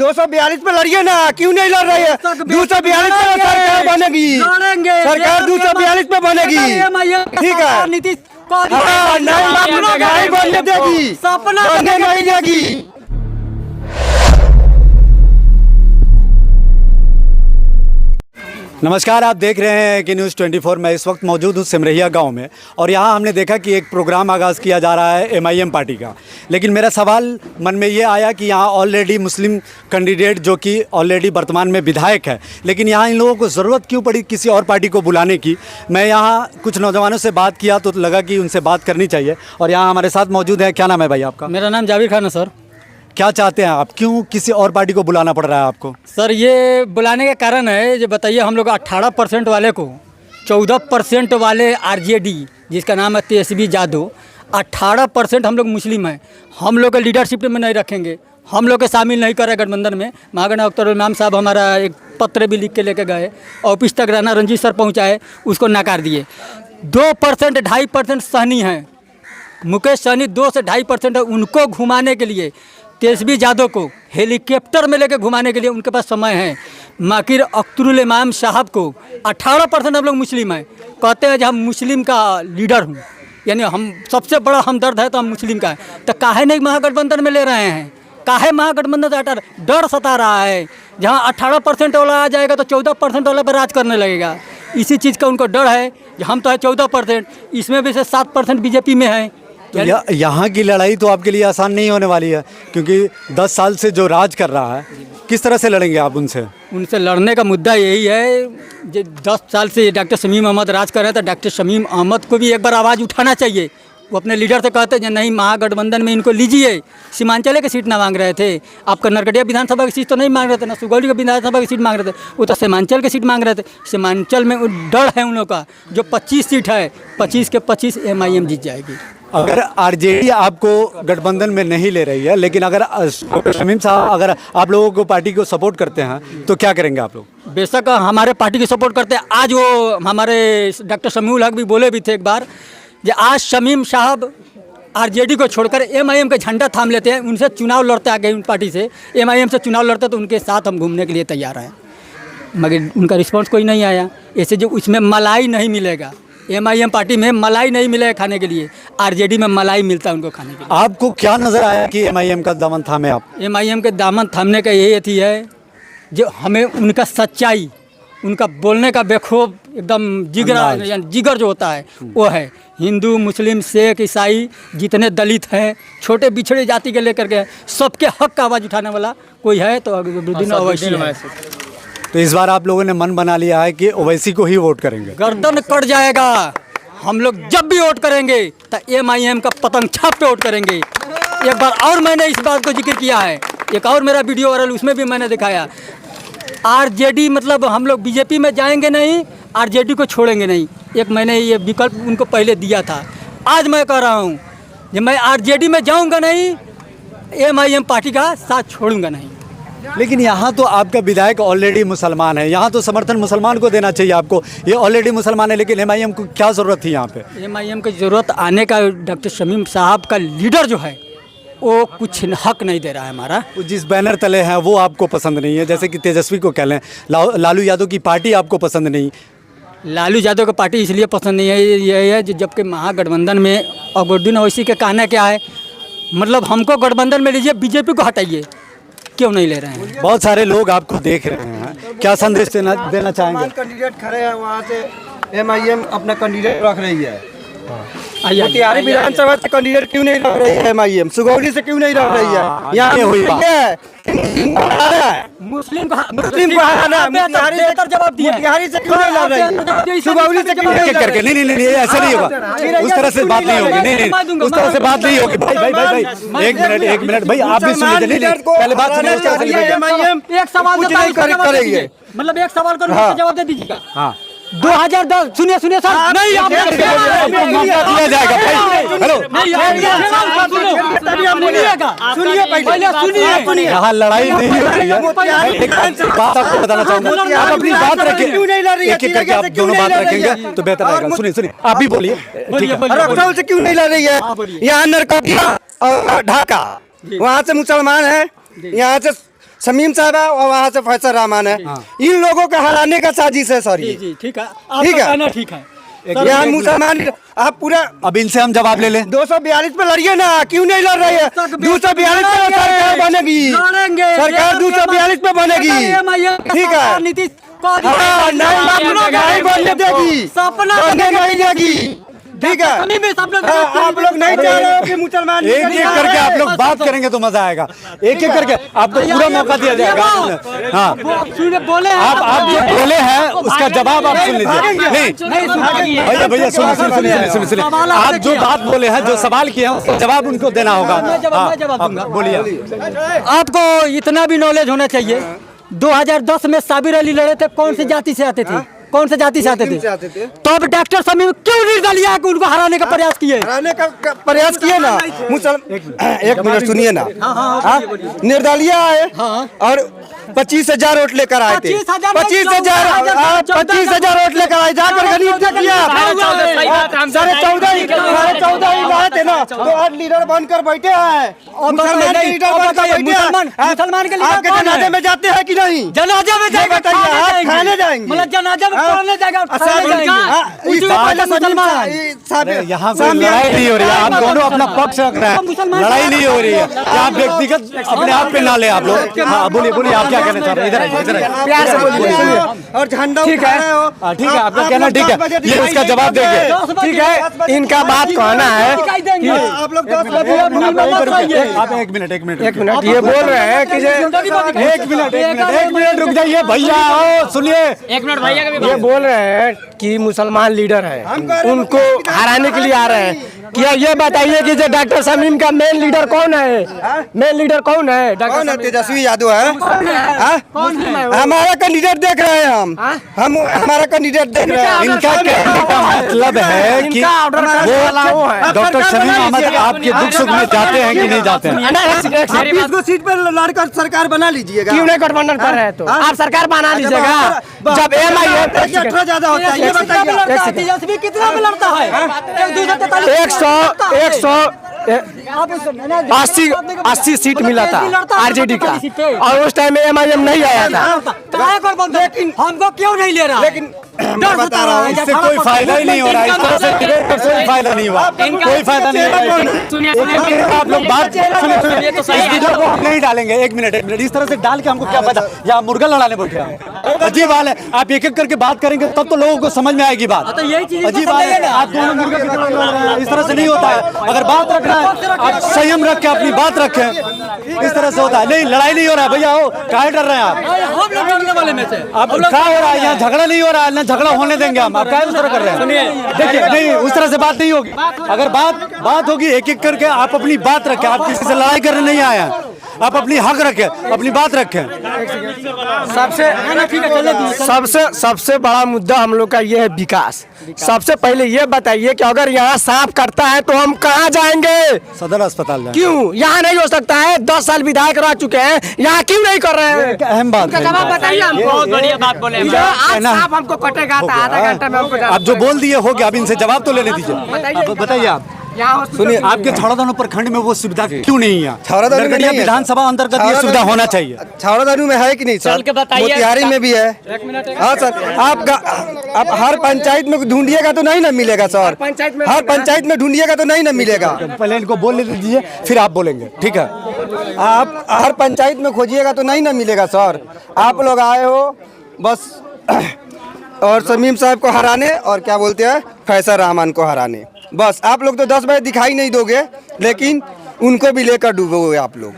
242 पे लड़िए ना, क्यों नहीं लड़ रही है? 242 पे सरकार बनेगी, सरकार 242 पे बनेगी, ठीक है? नहीं बनने देगी, बनने नहीं देगी। नमस्कार, आप देख रहे हैं कि न्यूज़ 24। मैं इस वक्त मौजूद हूँ सिमरिया गांव में और यहाँ हमने देखा कि एक प्रोग्राम आगाज़ किया जा रहा है एमआईएम पार्टी का। लेकिन मेरा सवाल मन में ये आया कि यहाँ ऑलरेडी मुस्लिम कैंडिडेट जो कि ऑलरेडी वर्तमान में विधायक है, लेकिन यहाँ इन लोगों को ज़रूरत क्यों पड़ी किसी और पार्टी को बुलाने की? मैं यहाँ कुछ नौजवानों से बात किया तो लगा कि उनसे बात करनी चाहिए और यहाँ हमारे साथ मौजूद है। क्या नाम है भाई आपका? मेरा नाम जावेद खान है सर। क्या चाहते हैं आप? क्यों किसी और पार्टी को बुलाना पड़ रहा है आपको? सर ये बुलाने का कारण है, जो बताइए, हम लोग 18% वाले को 14% वाले आरजेडी जिसका नाम है तेजस्वी यादव, 18% हम लोग मुस्लिम हैं, हम लोग के लीडरशिप में नहीं रखेंगे, हम लोग के शामिल नहीं करे गठबंधन में। महागणा अख्तर इमाम साहब हमारा एक पत्र भी लिख के लेके गए, ऑफिस तक राना रंजीत सर पहुँचाए, उसको नकार दिए। 2% 2.5% सहनी हैं, मुकेश सहनी 2 से 2.5% है। उनको घुमाने के लिए तेजस्वी यादव को हेलीकॉप्टर में लेकर घुमाने के लिए उनके पास समय है। माकिर अख्तरुल इमाम साहब को 18% हम लोग मुस्लिम हैं, कहते हैं कि हम मुस्लिम का लीडर हूँ, यानी हम सबसे बड़ा हमदर्द है तो हम मुस्लिम का है। तो काहे नहीं महागठबंधन में ले रहे हैं? काहे महागठबंधन से हटा? डर सता रहा है, जहाँ 18% वाला आ जाएगा तो 14% वाला पर राज करने लगेगा। इसी चीज़ का उनको डर है कि हम तो है 14%, इसमें भी से 7% बीजेपी में है। तो यहाँ की लड़ाई तो आपके लिए आसान नहीं होने वाली है, क्योंकि 10 साल से जो राज कर रहा है, किस तरह से लड़ेंगे आप उनसे? उनसे लड़ने का मुद्दा यही है, जो 10 साल से डॉक्टर शमीम अहमद राज कर रहे हैं, तो डॉक्टर शमीम अहमद को भी एक बार आवाज़ उठाना चाहिए। वो अपने लीडर से कहते हैं नहीं, महागठबंधन में इनको लीजिए। सीमांचल की सीट ना मांग रहे थे, आपका नरकटिया विधानसभा की सीट तो नहीं मांग रहे थे ना, सुगौली की विधानसभा की सीट मांग रहे थे, वो तो सीमांचल की सीट मांग रहे थे। सीमांचल में डर है उन लोगों का, जो 25 सीट है, 25 के 25 एमआईएम जीत जाएगी। अगर आरजेडी आपको गठबंधन में नहीं ले रही है, लेकिन अगर शमीम साहब अगर आप लोगों को पार्टी को सपोर्ट करते हैं तो क्या करेंगे आप लोग? बेशक हमारे पार्टी की सपोर्ट करते हैं। आज वो हमारे डॉक्टर शमीउल हक भी बोले भी थे एक बार, जो आज शमीम साहब आरजेडी को छोड़कर एमआईएम का झंडा थाम लेते हैं, उनसे चुनाव लड़ते आगे, उन पार्टी से एमआईएम से चुनाव लड़ते तो उनके साथ हम घूमने के लिए तैयार हैं, मगर उनका रिस्पांस कोई नहीं आया। ऐसे जो उसमें मलाई नहीं मिलेगा, एमआईएम पार्टी में मलाई नहीं मिलेगा खाने के लिए, आरजेडी में मलाई मिलता है उनको खाने के लिए। आपको क्या नज़र आया कि एमआईएम का दामन थामे आप? एमआईएम के दामन थामने का यही अथी है, जो हमें उनका सच्चाई, उनका बोलने का बेखौफ एकदम जिगर जो होता है वो है। हिंदू, मुस्लिम, सिख, ईसाई जितने दलित हैं, छोटे बिछड़े जाति के लेकर के सबके हक का आवाज़ उठाने वाला कोई है तो अकबरुद्दीन ओवैसी है। तो इस बार आप लोगों ने मन बना लिया है कि ओवैसी को ही वोट करेंगे? गर्दन कट जाएगा। हम लोग जब भी वोट करेंगे तो एमआईएम का पतंग छाप पे वोट करेंगे। एक बार और मैंने इस बात को जिक्र किया है, एक और मेरा वीडियो वायरल, उसमें भी मैंने दिखाया, आरजेडी मतलब हम लोग बीजेपी में जाएंगे नहीं, आरजेडी को छोड़ेंगे नहीं। एक मैंने ये विकल्प उनको पहले दिया था, आज मैं कह रहा हूँ कि मैं आरजेडी में जाऊँगा नहीं, एमआईएम पार्टी का साथ छोड़ूंगा नहीं। लेकिन यहाँ तो आपका विधायक ऑलरेडी मुसलमान है, यहाँ तो समर्थन मुसलमान को देना चाहिए आपको। ये ऑलरेडी मुसलमान है, लेकिन एमआईएम को क्या ज़रूरत थी यहाँ पे? एमआईएम की ज़रूरत आने का, डॉक्टर शमीम साहब का लीडर जो है वो कुछ हक नहीं दे रहा है हमारा। जिस बैनर तले हैं वो आपको पसंद नहीं है, जैसे कि तेजस्वी को कह लें, लालू यादव की पार्टी आपको पसंद नहीं? लालू यादव की पार्टी इसलिए पसंद नहीं है, ये है जबकि महागठबंधन में अकबरुद्दीन ओवैसी का कहना क्या है, मतलब हमको गठबंधन में लीजिए, बीजेपी को हटाइए, क्यों नहीं ले रहे हैं? बहुत सारे लोग आपको देख रहे हैं, क्या संदेश देना चाहेंगे? कैंडिडेट खड़े हैं वहाँ से, एमआईएम अपना कैंडिडेट रख रही है। आइए, विधानसभा से कैंडिडेट क्यों नहीं रख रही है एमआईएम? सुगौली से क्यों नहीं रख रही है? यहाँ मुस्लिम को जवाब दिया, मोतिहारी से क्यों नहीं लड़ रही है? सुगौली से क्यों नहीं करके? नहीं, ऐसा नहीं होगा, उस तरह से बात नहीं होगी। नहीं, उस तरह से बात नहीं होगी। भाई एक मिनट भाई, आप भी सुन लीजिए। नहीं, पहले बात सुनिए। एक सवाल करेंगे, मतलब एक सवाल का जवाब दे दीजिएगा। हाँ, 2010 सुनिए सर, नहीं आप दिया जाएगा भाई। हेलो, सुनिए, यहाँ लड़ाई नहीं हो रही है। बात आपको बताना चाहूँगा, आप अपनी बात रखें, एक एक करके आप दोनों बात रखेंगे तो बेहतर रहेगा। सुनिए, आप भी बोलिए। रक्सौल से क्यों नहीं लड़ रही है? यहाँ नरकटिया और ढाका, वहाँ से मुसलमान है, यहाँ से शमीम साहब है और वहाँ से फैसल रहमान है। इन लोगों को हराने का साजिश है सर ये। जी ठीक है, ठीक है। कहना ठीक है। यहाँ मुसलमान आप पूरा अब इनसे हम जवाब ले लें। 242 पे लड़िए ना, क्यों नहीं लड़ रही है? 242 पे सरकार बनेगी, सरकार 242 पे बनेगी, ठीक है। नीतीश नहीं बनने देगी, बनने नहीं देगी, ठीक है। आप लोग नहीं चाह रहे हो कि मुसलमान एक एक करके आप लोग बात करेंगे तो मजा आएगा। एक एक करके आपको पूरा मौका दिया जाएगा। हाँ, बोले आप जो बोले हैं उसका जवाब आप सुन लीजिए। नहीं भैया भैया सुनिए, आप जो बात बोले हैं, जो सवाल किए हैं उसका जवाब उनको देना होगा। हाँ, बोलिए। आपको इतना भी नॉलेज होना चाहिए, 2010 में साबिर अली लड़े थे, कौन सी जाति से आते थे? कौन से जाति से आते थे? तो अब डॉक्टर शमीम क्यों निर्दलीय है कि उनको हराने का प्रयास किए? हराने का प्रयास किए ना एक मिनट सुनिए ना। निर्दलीय आए और 25,000 वोट लेकर आए थे। 25,000 वोट लेकर आए, जाकर गरीब ने किया। 14.5 ही लाए थे ना, तो आज लीडर बनकर बैठे हैं। मुसलमान के लीडर बनकर बैठे हैं। मुसलमान के आपके जनाजे में जाते हैं कि नहीं? जनाजे में जाएगा, खाने जाएंगे, मतलब जनाजे में पढ़ने जाएगा, यहाँ पे लड़ाई नहीं हो रही है, आप दोनों अपना पक्ष रख रहे हैं, लड़ाई नहीं हो रही है। यहाँ व्यक्तिगत अपने आप पे ना ले आप लोग। हाँ बोलिए बोलिए, आप क्या कहना चाह रहे हैं? इधर आइए, इधर आइए, प्यार से बोलिए। और झंडा ठीक है, ठीक है, आपका कहना ठीक है, ये उसका जवाब देंगे। ठीक है, इनका बात कहना है कि आप लोग आप एक मिनट ये बोल रहे हैं कि एक मिनट रुक जाइए भैया। ओ सुनिए, एक मिनट भैया का भी ये बोल रहे हैं कि मुसलमान लीडर है, उनको हराने के लिए आ रहे हैं। क्या ये बताइए कि जो डॉक्टर शमीम का मेन लीडर कौन है? मेन लीडर कौन है? कौन है? तेजस्वी यादव है। हमारा कैंडिडेट देख रहे हैं, हम हमारा कैंडिडेट देख रहे हैं। इनका कहने का मतलब है कि वो डॉक्टर शमीम अहमद आपके दुख सुख में जाते हैं कि नहीं जाते हैं? आप इसको सीट पर लड़कर सरकार बना लीजिएगा। क्यों नहीं गठबंधन कर रहे हैं? तो आप सरकार बना लीजिएगा। जब MIM ज्यादा होता है, ये बताइए। तेजस्वी कितना में लड़ता है? 80 सीट मिला था RJD का, और उस टाइम में MIM नहीं आया था। लेकिन हमको क्यों नहीं ले रहा? लेकिन मैं बता रहा हूँ, इससे कोई फायदा ही नहीं हो रहा है। इस तरह से डिबेट पर कोई फायदा नहीं हुआ, कोई फायदा नहीं हुआ। आप लोग बात सुनिए, इस वीडियो को हम नहीं डालेंगे। एक मिनट, इस तरह से डाल के हमको क्या फायदा? या मुर्गा लड़ाने बैठे हैं? अजीब हाल है। आप एक एक करके बात करेंगे तब तो लोगों को समझ में आएगी बात। तो यही चीज अजीब हाल है। आप दोनों मुर्गा की तरह लड़ रहे हैं, इस तरह से नहीं होता है। अगर बात रखना है, आप संयम रख के अपनी बात रखें। इस तरह से होता है नहीं, लड़ाई नहीं हो रहा है भैया। हो काहे डर रहे हैं आप? हम लोग लड़ने वाले में से अब क्या हो रहा है यहाँ? झगड़ा नहीं हो रहा है ना, झगड़ा होने देंगे हम। आप क्या उस तरह कर रहे हैं? सुनिए, देखिए नहीं, उस तरह से बात नहीं होगी। अगर बात होगी एक एक करके, आप अपनी बात रखें। आप किसी से लड़ाई करने नहीं आए हैं, आप अपनी हक रखें, अपनी बात रखें। सबसे बड़ा मुद्दा हम लोग का ये है विकास। सबसे पहले ये बताइए कि अगर यहाँ सांप कटता है तो हम कहाँ जाएंगे? सदर अस्पताल जाएं। क्यों यहाँ नहीं हो सकता है? 10 साल विधायक रह चुके हैं, यहाँ क्यों नहीं कर रहे हैं? अहम बात है। जवाब बताइए हमको। बहुत बढ़िया बात बोले हैं। आज सांप हमको कटेगा तो आधा घंटा में हमको आप जो बोल दिए हो गया, अब इनसे जवाब तो लेने दीजिए। बताइए आप। सुनिए, आपके छौड़ादानो प्रखंड में वो सुविधा क्यों नहीं है? छौड़ादानो में नरकटिया नहीं है। विधानसभा अंतर्गत ये सुविधा होना चाहिए। छावड़ादारू में है कि नहीं सर? चल के बताइए। मोतिहारी में भी है। हाँ सर, आप हर पंचायत में ढूंढिएगा तो नहीं ना मिलेगा सर। हर पंचायत में ढूंढिएगा तो नहीं ना मिलेगा। पहले इनको बोल दीजिए, फिर आप बोलेंगे, ठीक है? आप हर पंचायत में खोजिएगा तो नहीं ना मिलेगा सर। आप लोग आए हो बस और शमीम साहब को हराने, और क्या बोलते हैं, फैसल रहमान को हराने। बस आप लोग तो 10 बजे दिखाई नहीं दोगे, लेकिन उनको भी लेकर डूबोगे आप लोग।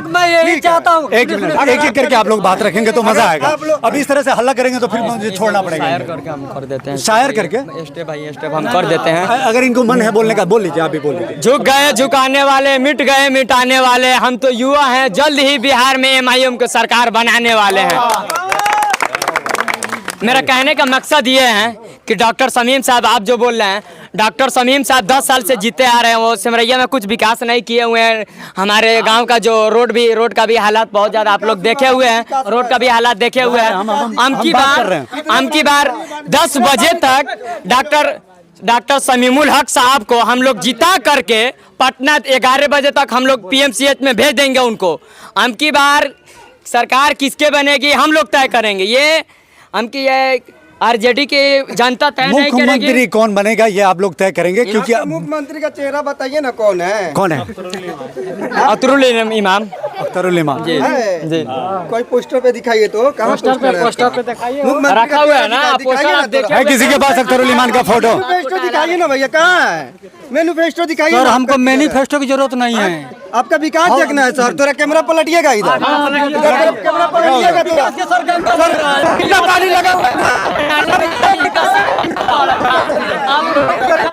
मैं यही चाहता हूँ। एक मिनट, एक एक करके आप लोग बात रखेंगे तो मजा आएगा। अब इस तरह से हल्ला करेंगे तो फिर मुझे छोड़ना पड़ेगा। शायर करके हम कर देते हैं। शायर करके स्टेप बाय स्टेप हम कर देते हैं। अगर इनको मन है बोलने का, बोल लीजिए, आप भी बोल लीजिए। झुक गए झुकाने वाले, मिट गए मिटाने वाले, हम तो युवा हैं, जल्द ही बिहार में MIM को सरकार बनाने वाले हैं। मेरा कहने का मकसद ये है कि डॉक्टर शमीम साहब, आप जो बोल रहे हैं, डॉक्टर शमीम साहब 10 साल से जीते आ रहे हैं। वो सिमरैया में कुछ विकास नहीं किए हुए हैं। हमारे गांव का जो रोड का भी हालात बहुत ज़्यादा आप लोग देखे हुए हैं। रोड का भी हालात देखे हुए हैं। हम की बार 10 बजे तक डॉक्टर शमीमुल हक साहब को हम लोग जिता करके पटना 11 बजे तक हम लोग PMCH में भेज देंगे उनको। हम की बार सरकार किसके बनेगी हम लोग तय करेंगे। ये हम की ये आरजेडी की जनता तय नहीं करेगी। मुख्यमंत्री कौन बनेगा ये आप लोग तय करेंगे, क्योंकि यहाँ का मुख्यमंत्री का चेहरा बताइए ना कौन है। कौन है? अतरुल इमाम। अख्तरुल इमाम जी। है? जी कोई पोस्टर पे दिखाइए तो कहाँ पोस्टर पे दिखाइए मुख्यमंत्री रखा का हुआ है चेहरा ना, दिखाइए पोस्टर आप ना देखिए। है किसी के पास अख्तरुल इमाम का फोटो? मैनिफेस्टो दिखाइए ना भैया, कहाँ है मैनिफेस्टो दिखाइए सर ना। हमको मैनिफेस्टो की जरूरत नहीं है। आपका विकास देखना है सर। थोड़ा कैमरा पलटिएगा इधर, इधर कैमरा पलटिएगा थोड़ा। सर कितना पानी लगा हुआ है।